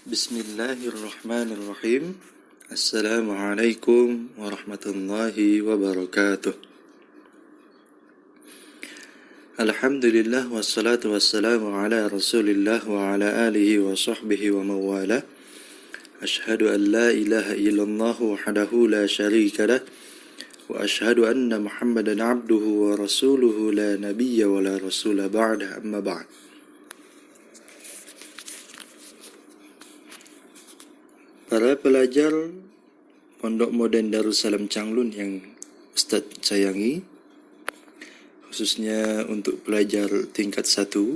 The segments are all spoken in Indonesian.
Bismillahirrahmanirrahim. Assalamualaikum warahmatullahi wabarakatuh. Alhamdulillah wassalatu wassalamu ala rasulillah wa ala alihi wa sahbihi wa mawala. Ashhadu an la ilaha illallah wahdahu la sharika lah wa ashhadu anna Muhammadan abduhu wa rasuluhu la nabiyya wa la rasula ba'da, amma ba'd. Para pelajar Pondok Modern Darussalam Changlun yang Ustaz sayangi, khususnya untuk pelajar tingkat 1,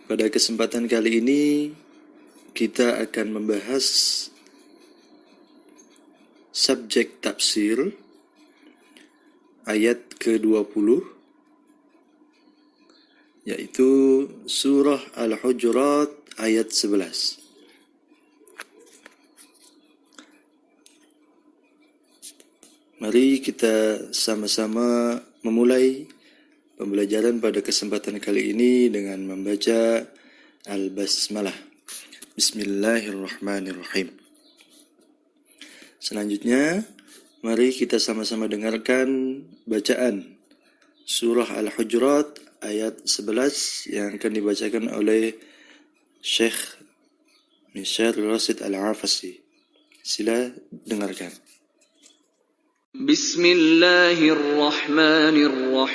pada kesempatan kali ini kita akan membahas subjek tafsir ayat ke-20, yaitu surah Al-Hujurat ayat 11. Mari kita sama-sama memulai pembelajaran pada kesempatan kali ini dengan membaca Al-Basmalah. Bismillahirrahmanirrahim. Selanjutnya, mari kita sama-sama dengarkan bacaan surah Al-Hujurat ayat 11 yang akan dibacakan oleh Syekh Mishar Rasid Al-Afasi. Sila dengarkan. Bismillahirrahmanirrahim.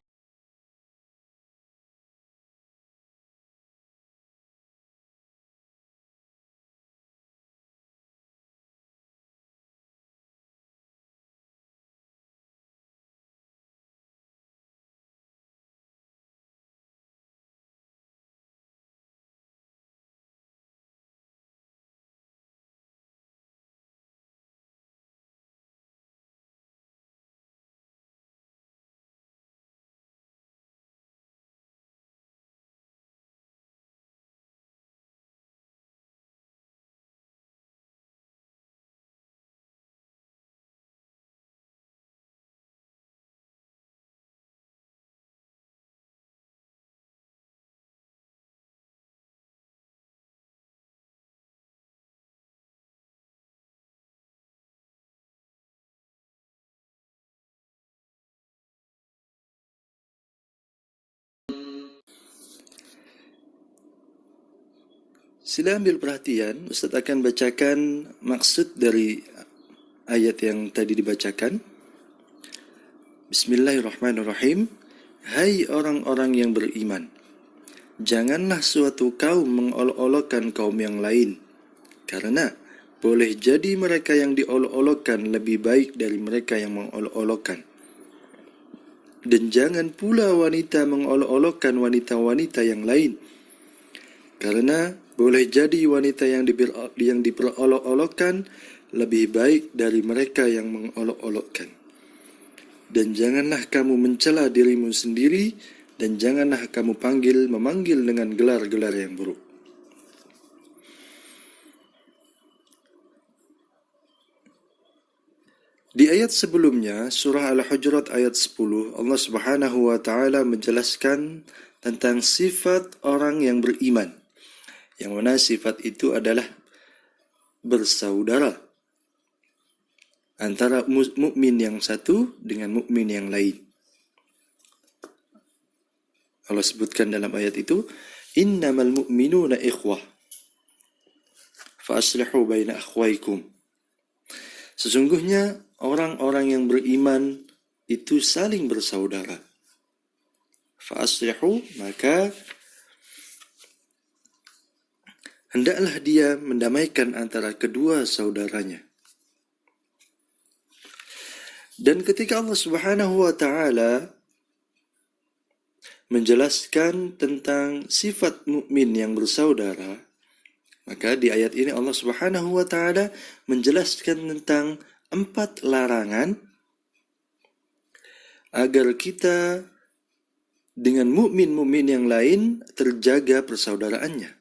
Sila ambil perhatian, Ustaz akan bacakan maksud dari ayat yang tadi dibacakan. Bismillahirrahmanirrahim. Hai orang-orang yang beriman, janganlah suatu kaum mengolok-olokkan kaum yang lain, karena boleh jadi mereka yang diolok-olokkan lebih baik dari mereka yang mengolok-olokkan. Dan jangan pula wanita mengolok-olokkan wanita-wanita yang lain, karena boleh jadi wanita yang diperolok-olokkan lebih baik dari mereka yang mengolok-olokkan. Dan janganlah kamu mencela dirimu sendiri, dan janganlah kamu memanggil dengan gelar-gelar yang buruk. Di ayat sebelumnya, surah Al-Hujurat ayat 10, Allah Subhanahu wa Ta'ala menjelaskan tentang sifat orang yang beriman, yang mana sifat itu adalah bersaudara antara mukmin yang satu dengan mukmin yang lain. Allah sebutkan dalam ayat itu, innamal mu'minuna ikhwah fa aslihu baina akhwaykum. Sesungguhnya orang-orang yang beriman itu saling bersaudara. Fa aslihu, maka hendaklah dia mendamaikan antara kedua saudaranya. Dan ketika Allah Subhanahu wa Ta'ala menjelaskan tentang sifat mukmin yang bersaudara, maka di ayat ini Allah Subhanahu wa Ta'ala menjelaskan tentang 4 larangan agar kita dengan mukmin-mukmin yang lain terjaga persaudaraannya.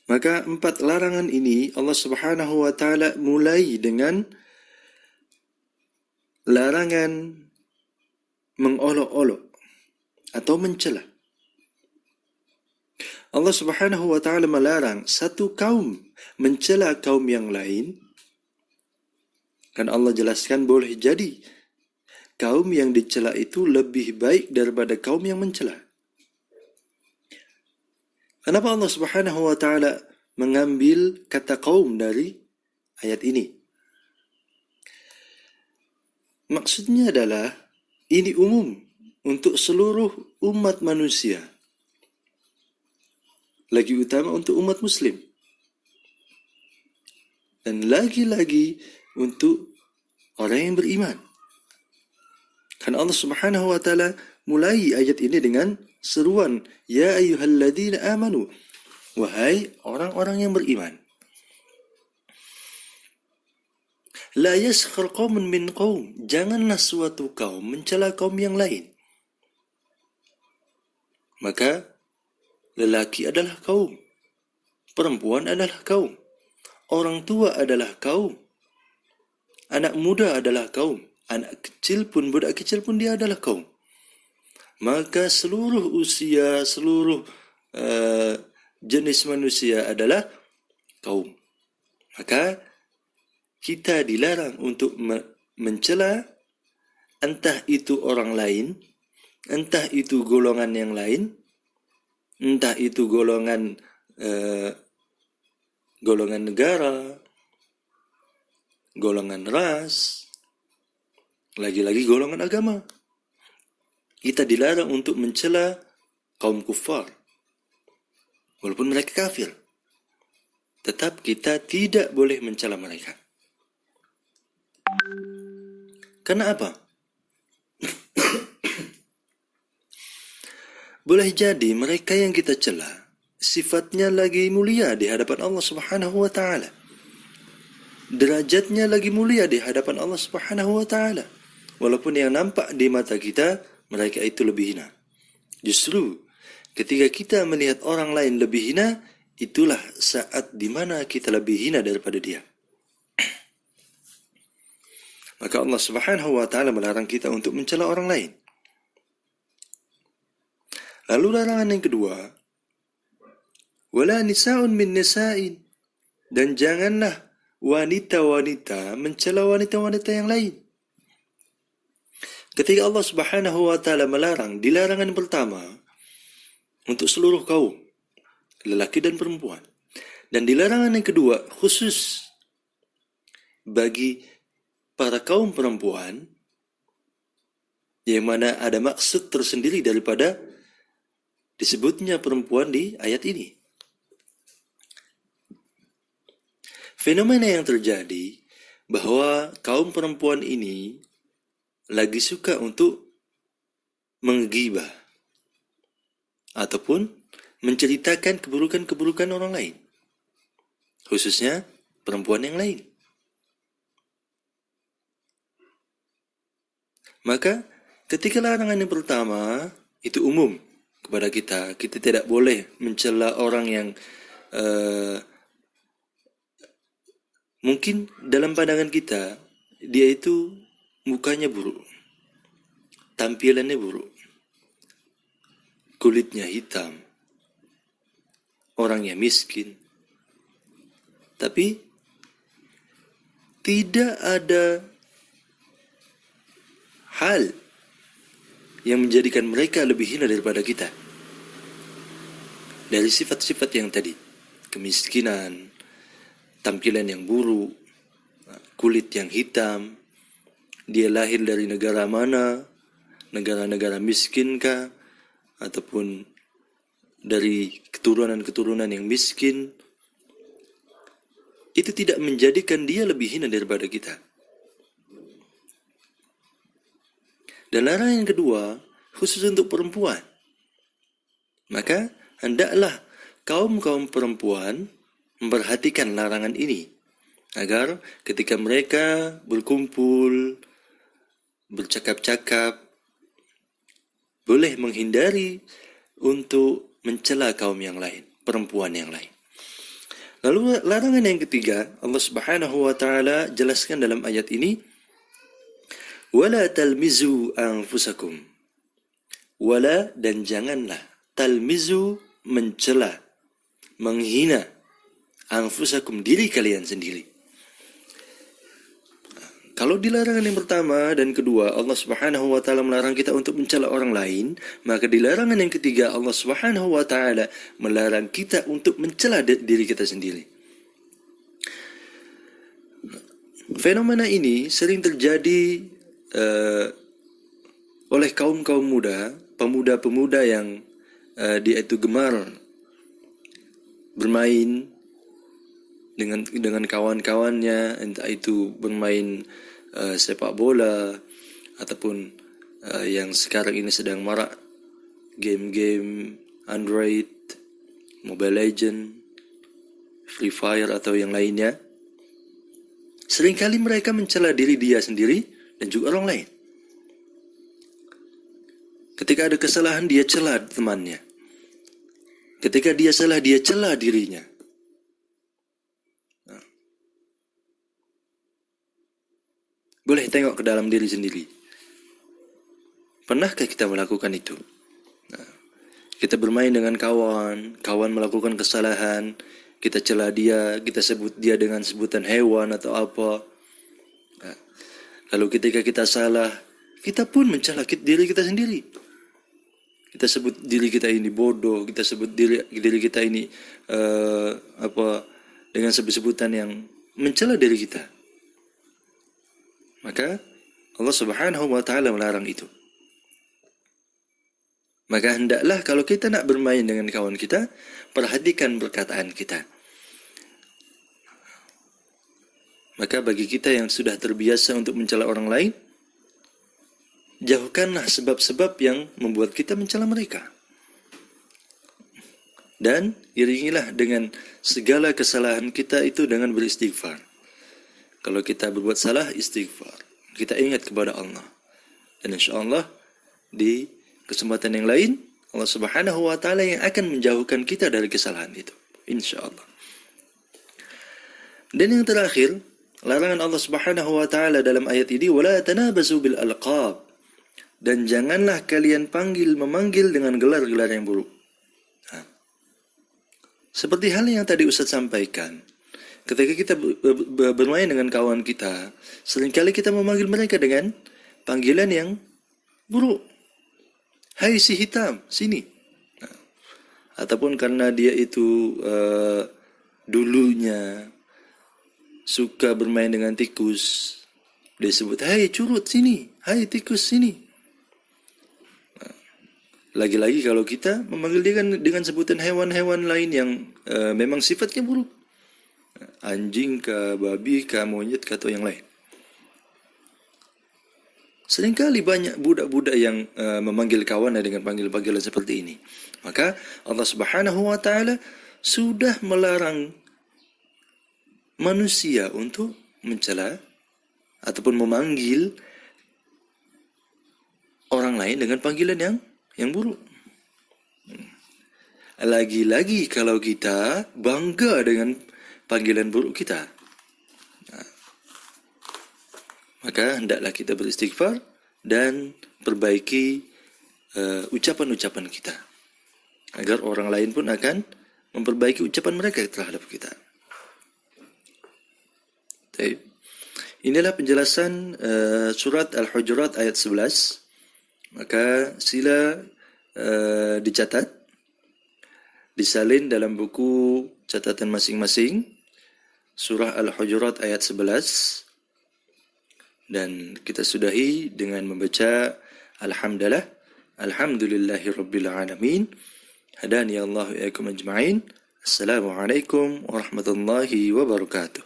Maka 4 larangan ini Allah Subhanahu wa Ta'ala mulai dengan larangan mengolok-olok atau mencela. Allah Subhanahu wa taala melarang satu kaum mencela kaum yang lain. Kan Allah jelaskan boleh jadi kaum yang dicela itu lebih baik daripada kaum yang mencela. Kenapa Allah Subhanahu wa taala mengambil kata kaum dari ayat ini? Maksudnya adalah ini umum untuk seluruh umat manusia. Lagi utama untuk umat muslim. Dan lagi-lagi untuk orang yang beriman. Kan Allah Subhanahu wa taala mulai ayat ini dengan seruan, ya ayyuhalladzina amanu, wahai orang-orang yang beriman. La yaskhar qaumun min qaum, janganlah suatu kaum mencela kaum yang lain. Maka lelaki adalah kaum, perempuan adalah kaum, orang tua adalah kaum, anak muda adalah kaum, anak kecil pun, budak kecil pun dia adalah kaum. Maka seluruh usia, seluruh jenis manusia adalah kaum. Maka kita dilarang untuk mencela entah itu orang lain, entah itu golongan yang lain, entah itu golongan negara, golongan ras, lagi-lagi golongan agama. Kita dilarang untuk mencela kaum kufar, walaupun mereka kafir. Tetap kita tidak boleh mencela mereka. Karena apa? Boleh jadi mereka yang kita cela sifatnya lagi mulia di hadapan Allah Subhanahu wa taala. Derajatnya lagi mulia di hadapan Allah Subhanahu wa taala. Walaupun yang nampak di mata kita mereka itu lebih hina. Justru ketika kita melihat orang lain lebih hina, itulah saat di mana kita lebih hina daripada dia. Maka Allah Subhanahu wa taala melarang kita untuk mencela orang lain. Lalu larangan yang kedua, wala nisa'un min nisa'in, dan janganlah wanita-wanita mencela wanita-wanita yang lain. Ketika Allah Subhanahu wa taala melarang, di larangan pertama untuk seluruh kaum, lelaki dan perempuan. Dan di larangan yang kedua khusus bagi para kaum perempuan, yang mana ada maksud tersendiri daripada disebutnya perempuan di ayat ini. Fenomena yang terjadi bahwa kaum perempuan ini lagi suka untuk menggibah ataupun menceritakan keburukan-keburukan orang lain, khususnya perempuan yang lain. Maka ketika larangan yang pertama itu umum kepada kita, kita tidak boleh mencela orang yang mungkin dalam pandangan kita dia itu mukanya buruk, tampilannya buruk, kulitnya hitam, orangnya miskin, tapi tidak ada hal yang menjadikan mereka lebih hina daripada kita. Dari sifat-sifat yang tadi, kemiskinan, tampilan yang buruk, kulit yang hitam, dia lahir dari negara mana, negara-negara miskinkah, ataupun dari keturunan-keturunan yang miskin, itu tidak menjadikan dia lebih hina daripada kita. Dan larangan yang kedua khusus untuk perempuan. Maka hendaklah kaum-kaum perempuan memperhatikan larangan ini, agar ketika mereka berkumpul, bercakap-cakap, boleh menghindari untuk mencela kaum yang lain, perempuan yang lain. Lalu larangan yang ketiga, Allah Subhanahu wa taala jelaskan dalam ayat ini, wala talmizu anfusakum. Wala, dan janganlah, talmizu mencela, menghina anfusakum, diri kalian sendiri. Kalau di larangan yang pertama dan kedua Allah Subhanahu wa taala melarang kita untuk mencela orang lain, maka di larangan yang ketiga Allah Subhanahu wa taala melarang kita untuk mencela diri kita sendiri. Fenomena ini sering terjadi oleh kaum-kaum muda, pemuda-pemuda yang dia itu gemar bermain dengan kawan-kawannya, entah itu bermain sepak bola ataupun yang sekarang ini sedang marak game-game Android, Mobile Legend, Free Fire atau yang lainnya. Seringkali mereka mencela diri dia sendiri dan juga orang lain. Ketika ada kesalahan dia cela temannya. Ketika dia salah dia cela dirinya. Boleh tengok ke dalam diri sendiri. Pernahkah kita melakukan itu? Kita bermain dengan kawan melakukan kesalahan, kita cela dia, kita sebut dia dengan sebutan hewan atau apa. Lalu ketika kita salah, kita pun mencela diri kita sendiri. Kita sebut diri kita ini bodoh, kita sebut diri kita ini dengan sebut-sebutan yang mencela diri kita. Maka Allah Subhanahu wa taala melarang itu. Maka hendaklah kalau kita nak bermain dengan kawan kita, perhatikan perkataan kita. Maka bagi kita yang sudah terbiasa untuk mencela orang lain, jauhkanlah sebab-sebab yang membuat kita mencela mereka. Dan iringilah dengan segala kesalahan kita itu dengan beristighfar. Kalau kita berbuat salah, istighfar. Kita ingat kepada Allah. Dan insyaAllah di kesempatan yang lain, Allah Subhanahu wa taala yang akan menjauhkan kita dari kesalahan itu. InsyaAllah. Dan yang terakhir, larangan Allah Subhanahu wa taala dalam ayat ini, wala tanabazu bil alqab. Dan janganlah kalian memanggil dengan gelar-gelar yang buruk. Seperti hal yang tadi Ustaz sampaikan, ketika kita bermain dengan kawan kita, seringkali kita memanggil mereka dengan panggilan yang buruk. Hai si hitam, sini. Ataupun karena dia itu dulunya suka bermain dengan tikus, dia sebut, hai curut sini, hai tikus sini. Lagi-lagi kalau kita memanggil dia dengan sebutan hewan-hewan lain yang memang sifatnya buruk. Anjing kah, babi kah, monyet kah, atau yang lain. Seringkali banyak budak-budak yang memanggil kawannya dengan panggilan-panggilan seperti ini. Maka Allah Subhanahu wa taala sudah melarang manusia untuk mencela ataupun memanggil orang lain dengan panggilan yang buruk. Lagi-lagi kalau kita bangga dengan panggilan buruk kita, maka hendaklah kita beristighfar dan perbaiki ucapan-ucapan kita, agar orang lain pun akan memperbaiki ucapan mereka terhadap kita. Inilah penjelasan surat Al-Hujurat ayat 11. Maka sila dicatat, disalin dalam buku catatan masing-masing, surah Al-Hujurat ayat 11. Dan kita sudahi dengan membaca Alhamdulillahi Rabbil Alamin. Hadani Allah wa iyyakum ajma'in. Assalamualaikum warahmatullahi wabarakatuh.